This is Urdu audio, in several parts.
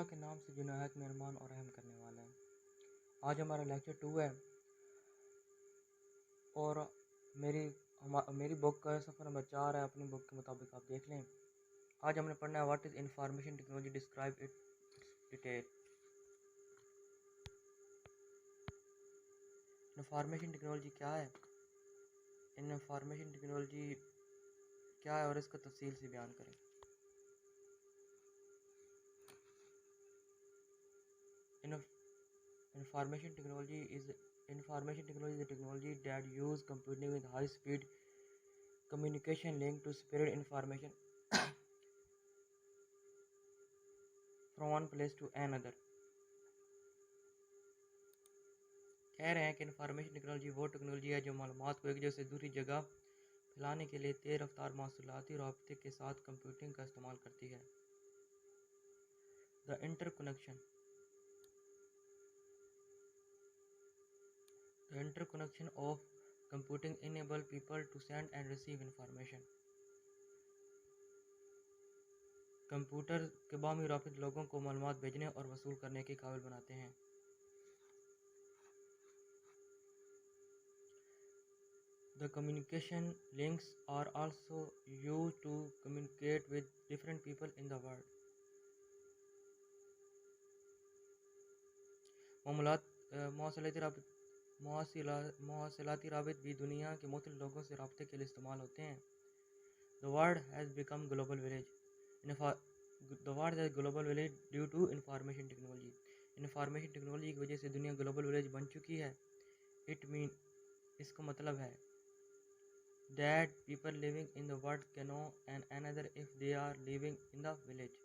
اللہ کے نام سے جو نہایت مہربان اور رحم کرنے والا ہے۔ آج ہمارا لیکچر 2 ہے اور میری بک کا صفحہ نمبر 4 ہے، اپنی بک کے مطابق آپ دیکھ لیں۔ آج ہم نے پڑھنا ہے what is information technology, describe it detail. Information technology کیا ہے؟ انفارمیشن ٹیکنالوجی کیا ہے اور اس کا تفصیل سے بیان کریں۔ Information technology is a technology that use computing with high speed communication link to spread information from one place to another۔ کہہ رہے ہیں کہ انفارمیشن ٹیکنالوجی وہ ٹیکنالوجی ہے جو معلومات کو ایک جگہ سے دوسری جگہ پھیلانے کے لیے تیز رفتار مواصلاتی رابطے کے ساتھ کمپیوٹنگ کا استعمال کرتی ہے۔ The interconnection of computing enable people to send and receive information۔ Computer کے باہمی رابط لوگوں کو معلومات بھیجنے اور وصول کرنے کے قابل بناتے ہیں۔ The communication links are also used to communicate with different people in the world۔ مواصلاتی رابط بھی دنیا کے مختلف لوگوں سے رابطے کے لیے استعمال ہوتے ہیں۔ The world has become global village۔ The world is global village due to information technology۔ Information technology کی وجہ سے دنیا گلوبل ولیج بن چکی ہے۔ اس کا مطلب ہے that people living in the world can know another if they are living in the village۔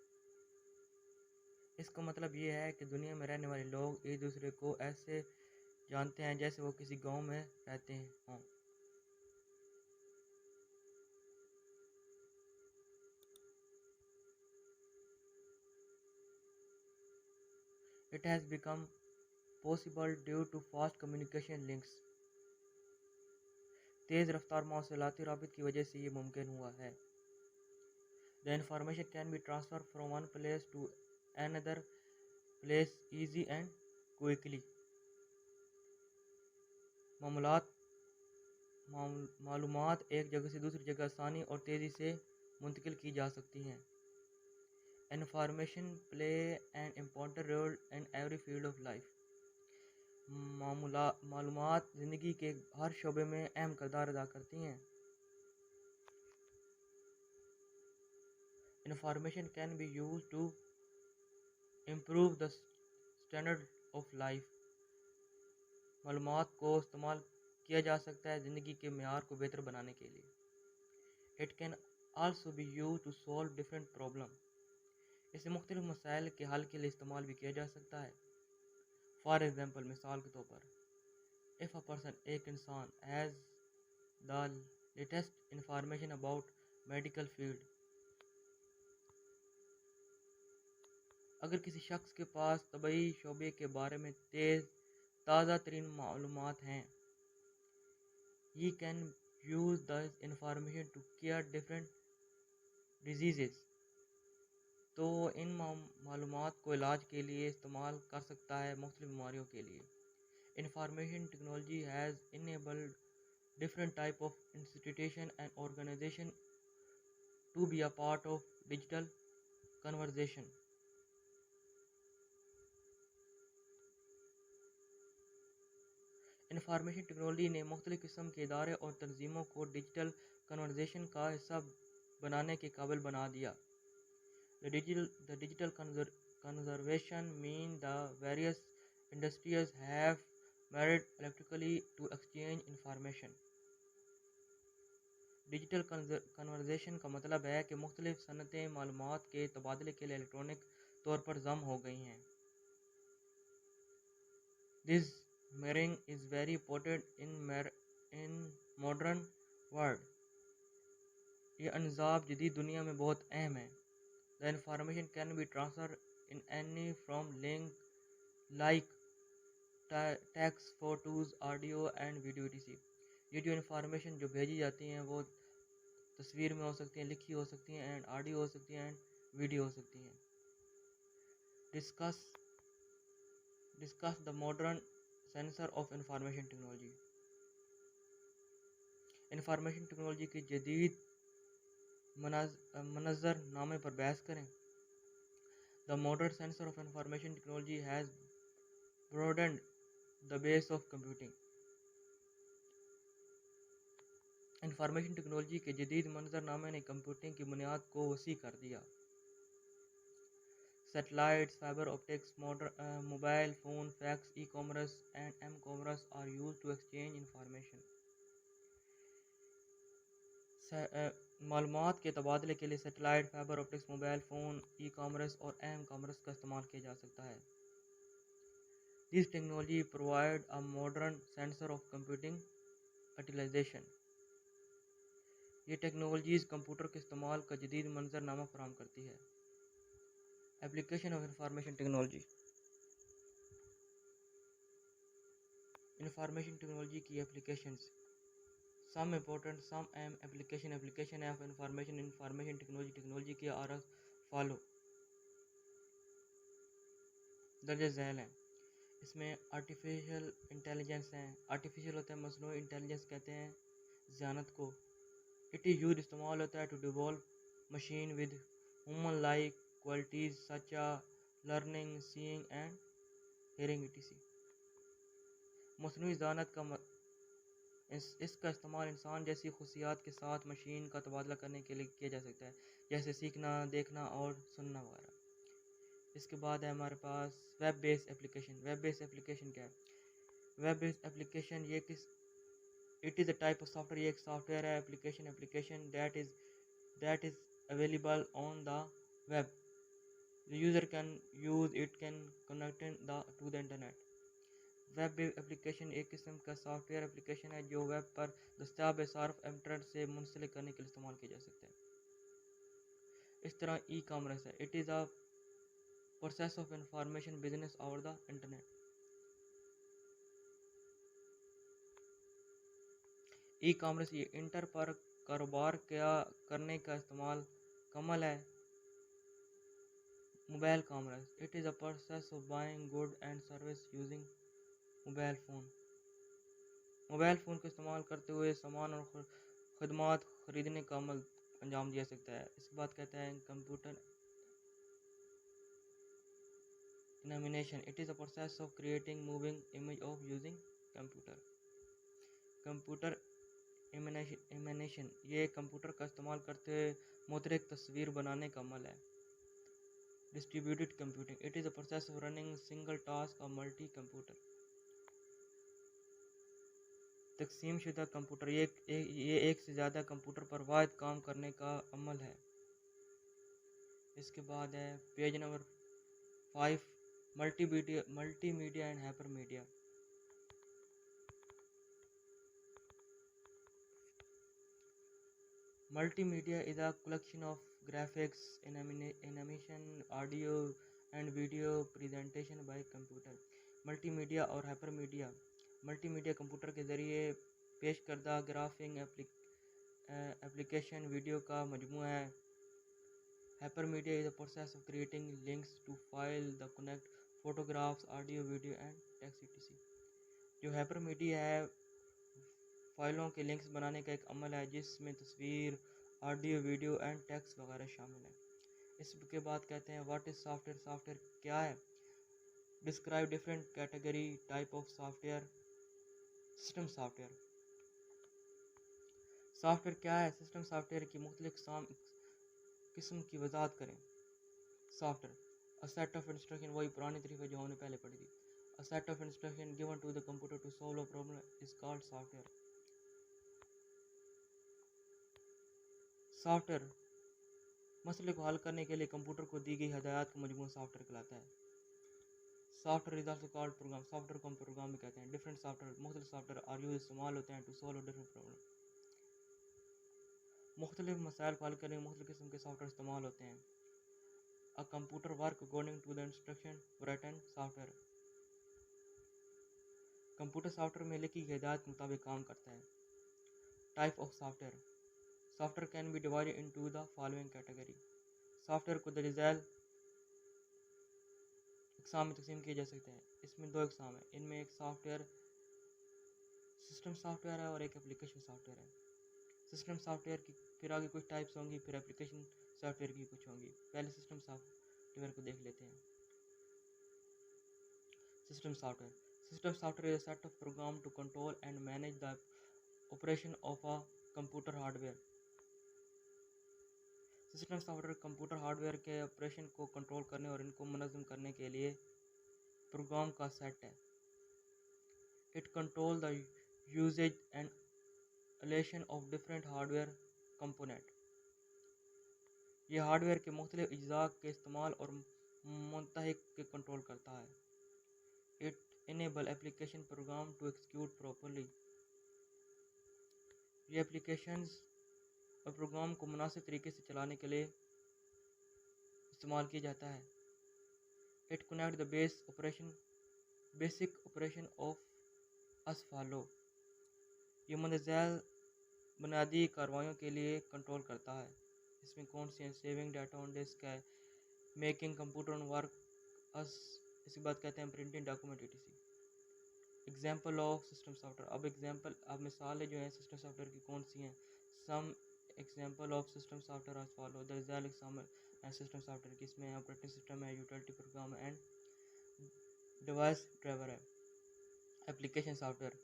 اس کا مطلب یہ ہے کہ دنیا میں رہنے والے لوگ ایک دوسرے کو ایسے جانتے ہیں جیسے وہ کسی گاؤں میں رہتے ہوں۔ It has become possible due to fast communication links۔ تیز رفتار مواصلاتی رابط کی وجہ سے یہ ممکن ہوا ہے۔ The information can be transferred from one place to another place easy and quickly۔ معلومات ایک جگہ سے دوسری جگہ آسانی اور تیزی سے منتقل کی جا سکتی ہیں۔ Information play an important role in every field of life۔ معلومات زندگی کے ہر شعبے میں اہم کردار ادا کرتی ہیں۔ Information can be used to improve the standard of life۔ معلومات کو استعمال کیا جا سکتا ہے زندگی کے معیار کو بہتر بنانے کے لیے۔ It can also be used to solve different problems۔ اسے مختلف مسائل کے حل کے لیے استعمال بھی کیا جا سکتا ہے۔ For example، مثال کے طور پر if a person ایک انسان has the latest information about medical field۔ اگر کسی شخص کے پاس طبی شعبے کے بارے میں تازہ ترین معلومات ہیں۔ He can use this information to cure different diseases۔ تو ان معلومات کو علاج کے لیے استعمال کر سکتا ہے مختلف بیماریوں کے لیے۔ Information technology has enabled different type of institution and organization to be a part of digital conversation۔ Information technology نے مختلف قسم کے ادارے اور تنظیموں کو ڈیجیٹل کنورزیشن کا حصہ بنانے کے قابل بنا دیا۔ The digital conversation mean the various industries have met electronically to exchange information۔ Digital conversation کا مطلب ہے کہ مختلف صنعتیں معلومات کے تبادلے کے لیے الیکٹرانک طور پر ضم ہو گئی ہیں۔ This mirroring is very important in modern world۔ یہ انصاب جدید دنیا میں بہت اہم ہے۔ The information can be transferred in any form like text، photos، audio and video etc۔ یہ جو انفارمیشن جو بھیجی جاتی ہیں وہ تصویر میں ہو سکتی ہیں، لکھی ہو سکتی ہیں، آڈیو ہو سکتی ہیں، ویڈیو ہو سکتی ہیں۔ discuss discuss the modern sensor of information technology. Information technology کی جدید منظر نامے پر بحث کریں. The modern sensor of information technology has broadened the base of computing. Information technology کے جدید منظر نامے نے کمپیوٹنگ کی بنیاد کو وسیع کر دیا. Satellites, fiber optics, mobile phone, fax, e-commerce and m-commerce are used to exchange information. معلومات کے تبادلے کے لیے satellite, fibre optics, mobile phone, e commerce اور ایم کامرس کا استعمال کیا جا سکتا ہے. This technology provide a modern sensor of computing utilization. یہ ٹیکنالوجیز کمپیوٹر کے استعمال کا جدید منظر نامہ فراہم کرتی ہے. Application of information technology. Information technology کی applications. Some important, some application of information technology کے عارض فالو درج ذیل ہیں. اس میں آرٹیفیشل انٹیلیجنس ہیں. آرٹیفیشل ہوتا ہے مصنوعی، انٹیلیجنس کہتے ہیں ذہانت کو. اٹ از یوز استعمال ہوتا ہے to develop machine with human like qualities such learning, seeing and hearing etc. مصنوعی ذہانت کا اس کا استعمال انسان جیسی خصوصیات کے ساتھ مشین کا تبادلہ کرنے کے لیے کیا جا سکتا ہے، جیسے سیکھنا، دیکھنا اور سننا وغیرہ. اس کے بعد ہے ہمارے پاس ویب بیس ایپلیکیشن. ویب بیس ایپلیکیشن کیا ہے؟ ویب بیس ایپلیکیشن یہ it is a type of software. یہ ایک سافٹ ویئر ہے application that is available on the web. The user can use it can connect to the internet. Web base application ایک قسم کا سافٹ ویئر ایپلیکیشن ہے جو ویب پر دستیاب صارف انٹرنیٹ سے منسلک کرنے کے لیے استعمال کیا جا سکتا ہے. اس طرح ای کامرس ہے. It is a process of information business over the internet. E commerce یہ انٹر پر کاروبار کرنے کا عمل ہے. Mobile commerce. It is a process of buying good and service using mobile phone. Mobile phone کا استعمال کرتے ہوئے سامان اور خدمات خریدنے کا عمل انجام دیا سکتا ہے. اس کے بعد کہتے ہیں computer animation. It is a process of creating moving image of using computer. Computer animation یہ کمپیوٹر کا استعمال کرتے ہوئے متحرک تصویر بنانے کا عمل ہے. Distributed computing. It is a process of running single task of multi computer. تقسیم شدہ کمپیوٹر یہ ایک سے زیادہ کمپیوٹر پر واحد کام کرنے کا عمل ہے. اس کے بعد ہے page number 5 multimedia and hypermedia. Multimedia is a collection of graphics, animation, audio and video presentation by computer. Multimedia اور hypermedia. Multimedia computer کے ذریعے پیش کردہ گرافنگ ایپلیکیشن ویڈیو کا مجموعہ ہے. Hypermedia is a process of creating links to file the connect photographs, audio, video and text etc. جو ہائپر میڈیا ہے فائلوں کے لنکس بنانے کا ایک عمل ہے جس میں تصویر، آڈیو، ویڈیو اینڈ ٹیکسٹ وغیرہ شامل ہیں. اس کے بعد کہتے ہیں what is soft where. Software کیا ہے؟ Describe different category type of software. System software. Software کیا ہے؟ سسٹم سافٹ ویئر کی مختلف قسم کی وضاحت کریں. Soft where a set of instruction. وہی پرانی طریقہ جو ہم نے پہلے پڑھی تھی. A set of instruction given to the computer to solve a problem is called software. Soft where مسئلے کو حل کرنے کے لیے کمپیوٹر کو دی گئی ہدایات کا مجموعہ سافٹ ویئر کہلاتا ہے. Software is also called program. Software کو ہم پروگرام بھی کہتے ہیں. ڈفرینٹ سافٹ ویئر مختلف سافٹ ویئر آر یوز استعمال ہوتے ہیں ٹو سالو ڈفرینٹ پرابلم. مختلف مسائل کو حل کرنے میں مختلف قسم کے سافٹ ویئر استعمال ہوتے ہیں. A computer work according to the instruction written software. Computer software میں لکھی گئی ہدایات کے مطابق کام کرتا ہے. Type of software. Software can be divided into the following category. Software کو درج ذیل اقسام میں تقسیم کیے جا سکتے ہیں. اس میں 2 اقسام ہیں. ان میں ایک soft where system software ہے اور ایک اپلیکیشن سافٹ ویئر ہے. سسٹم سافٹ ویئر کی پھر آگے کچھ ٹائپس ہوں گی, پھر اپلیکیشن سافٹ ویئر کی کچھ ہوں گی. پہلے سسٹم سافٹ ویئر کو دیکھ لیتے ہیں. System software. System soft where is a set of program to control and manage the operation of a computer hardware. System software computer hard where کے آپریشن کو کنٹرول کرنے اور ان کو منظم کرنے کے لیے پروگرام کا سیٹ ہے. It control the usage and installation of different hardware component. یہ ہارڈ ویئر کے مختلف اجزاء کے استعمال اور منتحق کے کنٹرول کرتا ہے. It enable application program to execute properly. یہ اپلیکیشنز اور پروگرام کو مناسب طریقے سے چلانے کے لیے استعمال کیا جاتا ہے. It connect the basic operation of as follow. یہ مندرجہ بنیادی کارروائیوں کے لیے کنٹرول کرتا ہے. اس میں کون سی ہیں؟ سیونگ ڈیٹا آن ڈسک ہے, میکنگ کمپیوٹر آن ورک اس کے بعد کہتے ہیں printing document etc. Example of system soft where. اب مثالیں جو ہیں سسٹم سافٹ ویئر کی کون سی ہیں؟ Some example of system software as follow. The ریزل ایگزامپل سسٹم سافٹ ویئر کی اس میں آپریٹنگ سسٹم ہے, utility program and device driver ہے. Application software.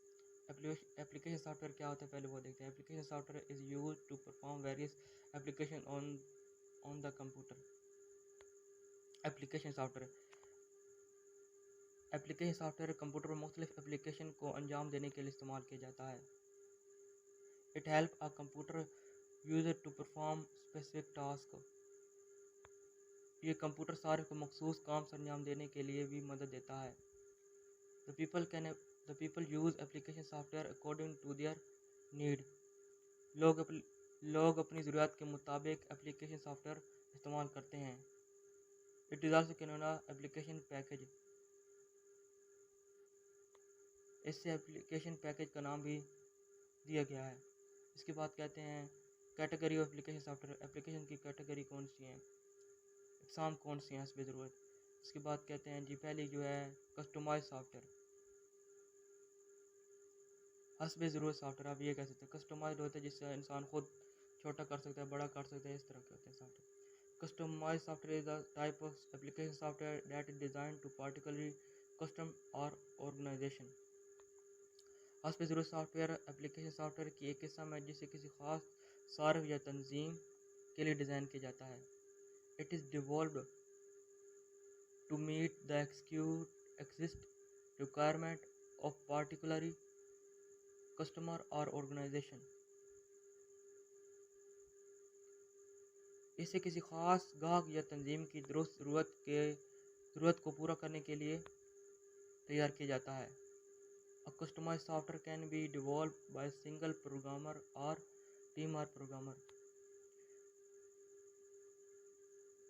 Application software کیا ہوتا ہے پہلے وہ دیکھتے ہیں. Application software is use to perform various application on the computer. Application software. Application software computer پر مختلف اپلیکیشن کو انجام دینے کے لیے استعمال کیا جاتا ہے. It help a computer user to perform specific task. یہ کمپیوٹر صارف کو مخصوص کام سر انجام دینے کے لیے بھی مدد دیتا ہے. The people use application software according to their need. لوگ اپنی ضروریات کے مطابق اپلیکیشن سافٹ ویئر استعمال کرتے ہیں. It is also known as application package. اس سے اپلیکیشن پیکج کا نام بھی دیا گیا ہے. اس کے بعد کہتے ہیں category of application software. Application کی کیٹیگری کون سی ہیں, اقسام کون سی ہیں حسب ضرورت. اس کے بعد کہتے ہیں جی پہلی جو ہے کسٹمائز سافٹ ویئر. حسب ضرورت سافٹ ویئر آپ یہ کہہ سکتے ہیں. کسٹمائزڈ ہوتا ہے جس سے انسان خود چھوٹا کر سکتا ہے, بڑا کر سکتا ہے, اس طرح کے ہوتے ہیں software. Customize software is a type of application software that is designed to particularly custom or organization. حسب ضرورت soft where application software کی ایک قسم ہے جسے کسی خاص صارف یا تنظیم کے لیے ڈیزائن کیا جاتا ہے. It is developed to meet the exist requirement of particular customer or organization. اسے کسی خاص گاہک یا تنظیم کی درست ضرورت کو پورا کرنے کے لیے تیار کیا جاتا ہے. A customized software can be developed by a single programmer or team or programmer.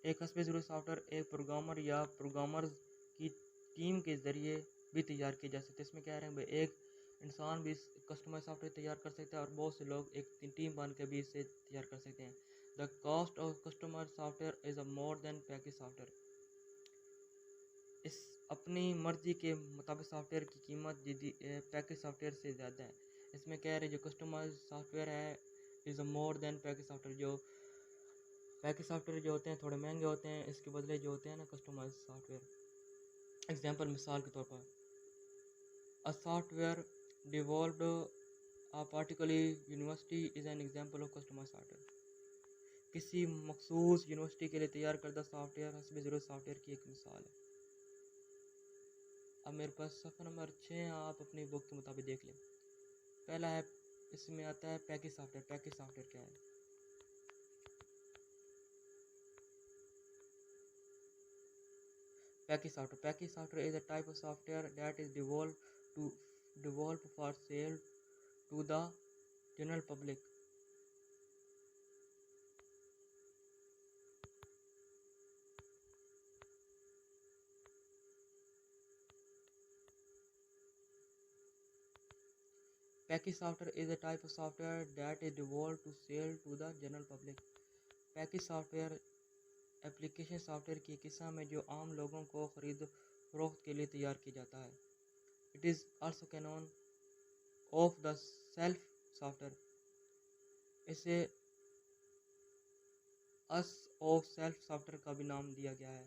ایک حسب ضرورت سافٹ ویئر ایک پروگرامر یا پروگرامرز کی ٹیم کے ذریعے بھی تیار کیا جا سکتا ہے. اس میں کہہ رہے ہیں ایک انسان بھی کسٹمائز سافٹ ویئر تیار کر سکتا ہے اور بہت سے لوگ ایک ٹیم بن کے بھی اسے تیار کر سکتے ہیں. The cost of customized software is a more than packaged software. اس اپنی مرضی کے مطابق سافٹ ویئر کی قیمت پیکج سافٹ ویئر سے زیادہ ہے. اس میں کہہ رہے جو کسٹمائز سافٹ ویئر ہے از اے مور دین پیکج سافٹ ویئر. جو پیکج سافٹ ویئر جو ہوتے ہیں تھوڑے مہنگے ہوتے ہیں, اس کے بدلے جو ہوتے ہیں نا کسٹمائز سافٹ ویئر. ایگزامپل مثال کے طور پر a software developed a particular university is an example of customized software. کسی مخصوص یونیورسٹی کے لیے تیار کردہ سافٹ ویئر حسب ضرورت سافٹ ویئر کی ایک مثال ہے. اب میرے پاس صفحہ نمبر 6 آپ اپنی بک کے مطابق دیکھ لیں. پہلا ہے اس میں آتا ہے package soft where. Package soft where کیا ہے؟ Package soft where is a type of software that is developed for sale to the general public. Package software is a type of software that is developed to sell to the general public. Package soft where application software کی قسم ہے جو عام لوگوں کو خرید فروخت کے لیے تیار کیا جاتا ہے. It is also known off the shelf software. اسے اس آف سیلف سافٹ ویئر کا بھی نام دیا گیا ہے.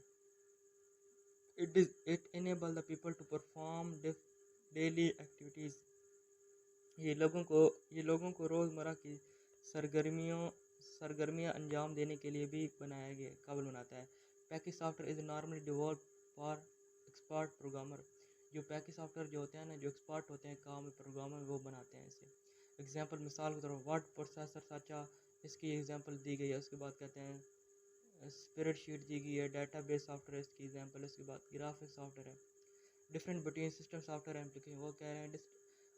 It enable the people to perform daily activities. یہ لوگوں کو روزمرہ کی سرگرمیاں انجام دینے کے لیے بھی قابل بناتا ہے. Package soft where is normally developed for expert programmer. جو پیکج سافٹ ویئر جو ہوتے ہیں نا، جو ایکسپرٹ ہوتے ہیں کام میں، پروگرامر، وہ بناتے ہیں اسے. ایگزامپل، مثال کے طور پر ورڈ پروسیسر سچا، اس کی ایگزامپل دی گئی ہے. اس کے بعد کہتے ہیں اسپریڈ شیٹ دی گئی ہے. ڈیٹا بیس سافٹ ویئر اس کی ایگزامپل. اس کے بعد گرافک سافٹ ویئر ہے. Different between system software application, وہ کہہ رہے ہیں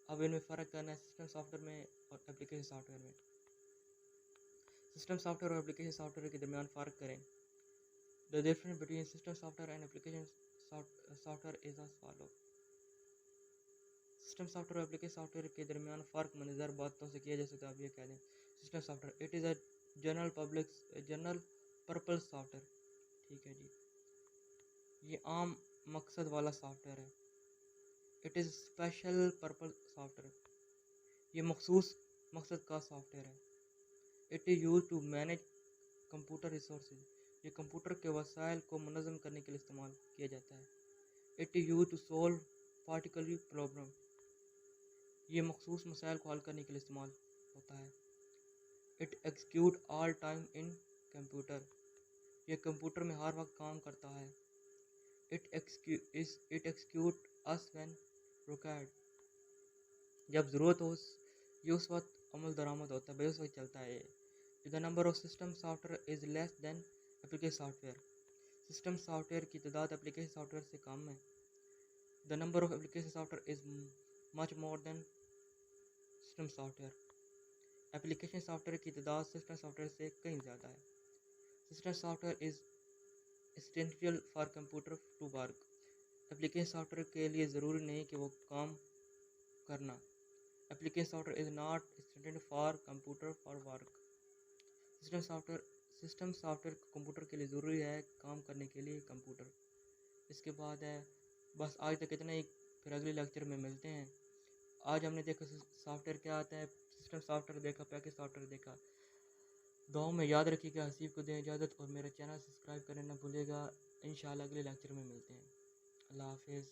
اب ان میں فرق کرنا ہے سسٹم سافٹ ویئر میں اور اپلیکیشن سافٹ ویئر میں. سسٹم سافٹ ویئر اور اپلیکیشن سافٹ ویئر کے درمیان فرق کریں. The difference between system software and application software is as follows. System soft where اور اپلیکیشن سافٹ ویئر کے درمیان فرق منظر باتوں سے کیا جا سکتا ہے. آپ یہ کہہ دیں system software it is a general purpose software. ٹھیک ہے جی، یہ عام مقصد والا سافٹ ویئر ہے. It is special purpose software, یہ مخصوص مقصد کا سافٹ ویئر ہے. It is use to manage computer resources, یہ کمپیوٹر کے وسائل کو منظم کرنے کے لیے استعمال کیا جاتا ہے. It is use to solve particular problem, یہ مخصوص مسائل کو حل کرنے کے لیے استعمال ہوتا ہے. It execute all time in computer, یہ کمپیوٹر میں ہر وقت کام کرتا ہے. It execute as when required, جب ضرورت ہو یہ اس وقت عمل درآمد ہوتا ہے، بھائی اس وقت چلتا ہے. The number of system software is less than application software, system software کی تعداد اپلیکیشن سافٹ ویئر سے کم ہے. The number of application software is much more than system software, application software کی تعداد سسٹم سافٹ ویئر سے کہیں زیادہ ہے. System software is essential for computer to work, application software کے لیے ضروری نہیں کہ وہ کام کرنا. Application software is not essential for computer for work. System software computer کے لیے ضروری ہے کام کرنے کے لیے کمپیوٹر. اس کے بعد ہے بس آج تک اتنا ہی، پھر اگلے لیکچر میں ملتے ہیں. آج ہم نے دیکھا سافٹ ویئر کیا آتا ہے، سسٹم سافٹ ویئر دیکھا، پیکج سافٹ ویئر دیکھا. دعاؤں میں یاد رکھیے گا. حسیب کو دیں اجازت اور میرا چینل سبسکرائب کرنا نہ بھولے گا. انشاءاللہ اگلے لیکچر میں ملتے ہیں. اللہ حافظ.